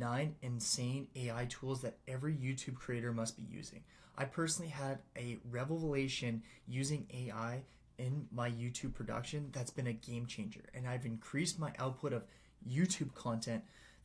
9 insane AI tools that every YouTube creator must be using. I personally had a revelation using AI in my YouTube production that's been a game changer, and I've increased my output of YouTube content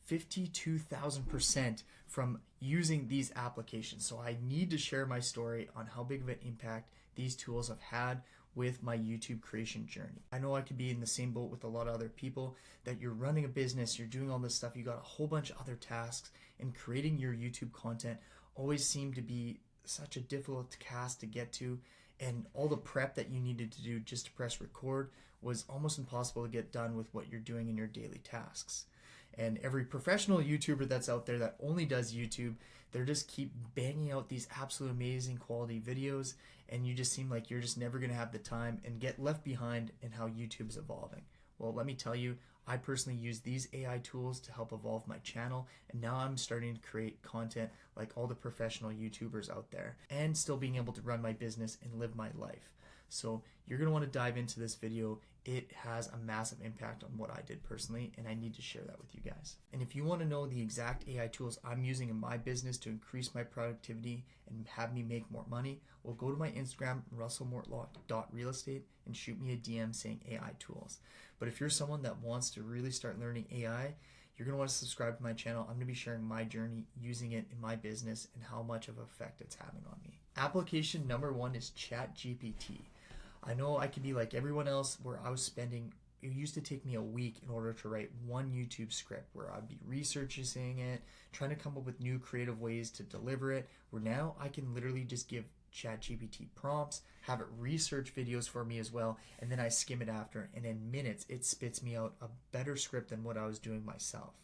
52,000% from using these applications. So I need to share my story on how big of an impact these tools have had with my YouTube creation journey. I know I could be in the same boat with a lot of other people, that you're running a business, you're doing all this stuff, you got a whole bunch of other tasks, and creating your YouTube content always seemed to be such a difficult task to get to, and all the prep that you needed to do just to press record was almost impossible to get done with what you're doing in your daily tasks. And every professional YouTuber that's out there that only does YouTube, they're just keep banging out these absolute amazing quality videos, and you just seem like you're just never going to have the time and get left behind in how YouTube's evolving. Well, let me tell you, I personally use these AI tools to help evolve my channel, and now I'm starting to create content like all the professional YouTubers out there, and still being able to run my business and live my life. So you're going to want to dive into this video. It has a massive impact on what I did personally, and I need to share that with you guys. And if you want to know the exact AI tools I'm using in my business to increase my productivity and have me make more money, well, go to my Instagram, russellmortlock.realestate, and shoot me a DM saying AI tools. But if you're someone that wants to really start learning AI, you're going to want to subscribe to my channel. I'm going to be sharing my journey using it in my business and how much of an effect it's having on me. Application number 1 is ChatGPT. I know I could be like everyone else where it used to take me a week in order to write one YouTube script where I'd be researching it, trying to come up with new creative ways to deliver it, where now I can literally just give ChatGPT prompts, have it research videos for me as well, and then I skim it after, and in minutes it spits me out a better script than what I was doing myself.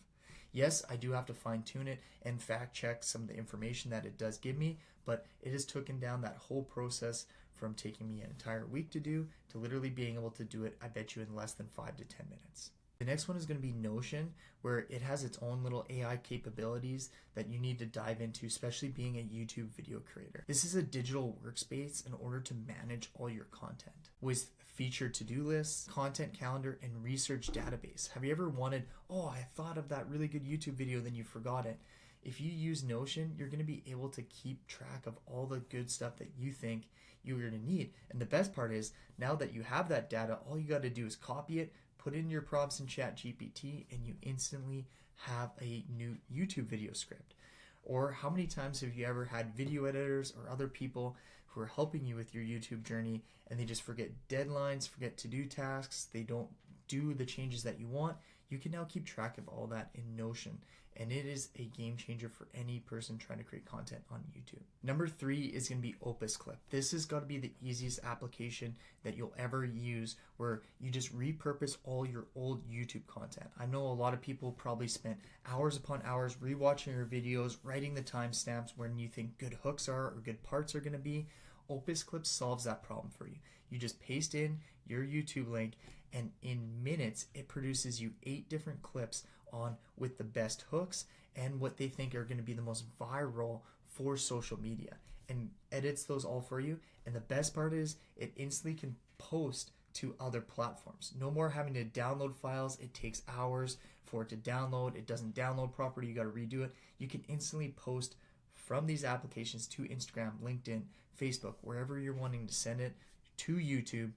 Yes, I do have to fine tune it and fact check some of the information that it does give me, but it has taken down that whole process from taking me an entire week to do to literally being able to do it, I bet you, in less than 5 to 10 minutes. The next one is going to be Notion, where it has its own little AI capabilities that you need to dive into, especially being a YouTube video creator. This is a digital workspace in order to manage all your content with featured to-do lists, content calendar, and research database. Have you ever wanted, I thought of that really good YouTube video, then you forgot it? If you use Notion, you're going to be able to keep track of all the good stuff that you think you're going to need. And the best part is, now that you have that data, all you got to do is copy it, put in your prompts in ChatGPT, and you instantly have a new YouTube video script. Or how many times have you ever had video editors or other people who are helping you with your YouTube journey, and they just forget deadlines, forget to-do tasks, they don't do the changes that you want? You can now keep track of all that in Notion, and it is a game changer for any person trying to create content on YouTube. Number 3 is going to be Opus Clip. This has got to be the easiest application that you'll ever use, where you just repurpose all your old YouTube content. I know a lot of people probably spent hours upon hours rewatching your videos, writing the timestamps when you think good hooks are or good parts are going to be. Opus Clip solves that problem for you. You just paste in your YouTube link, and in minutes it produces you 8 different clips on with the best hooks and what they think are going to be the most viral for social media, and edits those all for you. And the best part is, it instantly can post to other platforms. No more having to download files. It takes hours for it to download. It doesn't download properly. You got to redo it. You can instantly post from these applications to Instagram, LinkedIn, Facebook, wherever you're wanting to send it, to YouTube,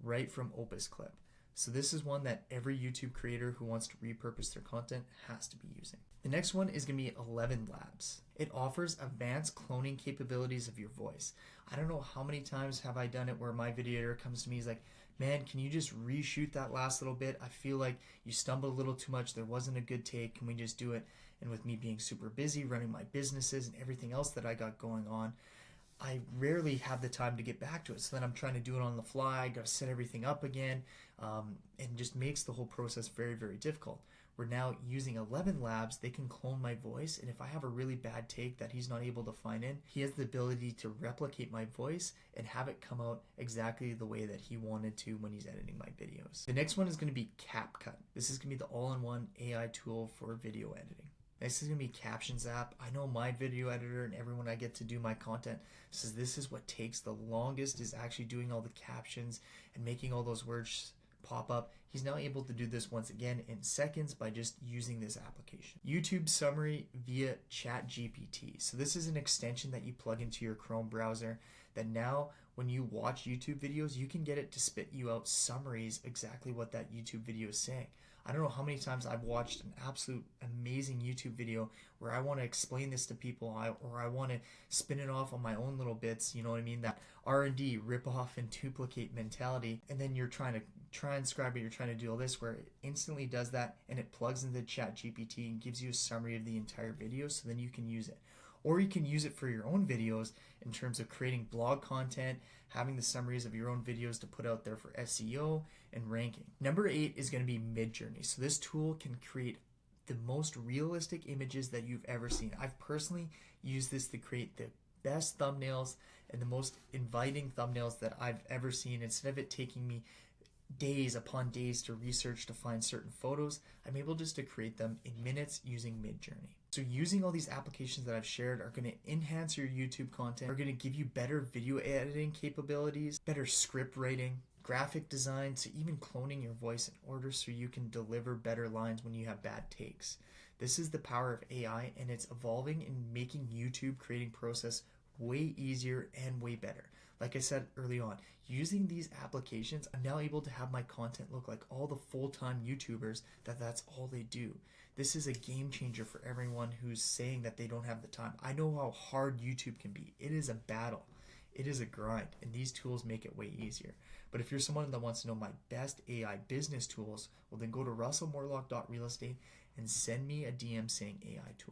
right from Opus Clip. So this is one that every YouTube creator who wants to repurpose their content has to be using. The next one is going to be 11 Labs. It offers advanced cloning capabilities of your voice. I don't know how many times have I done it where my video editor comes to me, he's like, man, can you just reshoot that last little bit? I feel like you stumbled a little too much. There wasn't a good take. Can we just do it? And with me being super busy running my businesses and everything else that I got going on, I rarely have the time to get back to it. So then I'm trying to do it on the fly. I got to set everything up again, and just makes the whole process very, very difficult. We're now using 11 Labs. They can clone my voice, and if I have a really bad take that he's not able to find in, he has the ability to replicate my voice and have it come out exactly the way that he wanted to when he's editing my videos. The next one is going to be CapCut. This is going to be the all-in-one AI tool for video editing. Next is going to be Captions app. I know my video editor and everyone I get to do my content says this is what takes the longest, is actually doing all the captions and making all those words pop up. He's now able to do this once again in seconds by just using this application. YouTube summary via chatgpt. So this is an extension that you plug into your Chrome browser that now when you watch YouTube videos, you can get it to spit you out summaries exactly what that YouTube video is saying. I don't know how many times I've watched an absolute amazing YouTube video where I want to explain this to people, or I want to spin it off on my own little bits, you know what I mean? That R&D, rip off and duplicate mentality, and then you're trying to transcribe it, you're trying to do all this, where it instantly does that and it plugs into ChatGPT and gives you a summary of the entire video, so then you can use it. Or you can use it for your own videos in terms of creating blog content, having the summaries of your own videos to put out there for SEO and ranking. Number 8 is going to be Midjourney. So this tool can create the most realistic images that you've ever seen. I've personally used this to create the best thumbnails and the most inviting thumbnails that I've ever seen. Instead of it taking me days upon days to research to find certain photos, I'm able just to create them in minutes using Midjourney. So using all these applications that I've shared are going to enhance your YouTube content, are going to give you better video editing capabilities, better script writing, graphic design, to even cloning your voice in order so you can deliver better lines when you have bad takes. This is the power of AI, and it's evolving and making YouTube creating process way easier and way better. Like I said early on, using these applications, I'm now able to have my content look like all the full-time YouTubers that's all they do. This is a game changer for everyone who's saying that they don't have the time. I know how hard YouTube can be. It is a battle. It is a grind, and these tools make it way easier. But if you're someone that wants to know my best AI business tools, well then go to russellmortlock.realestate and send me a DM saying AI tool.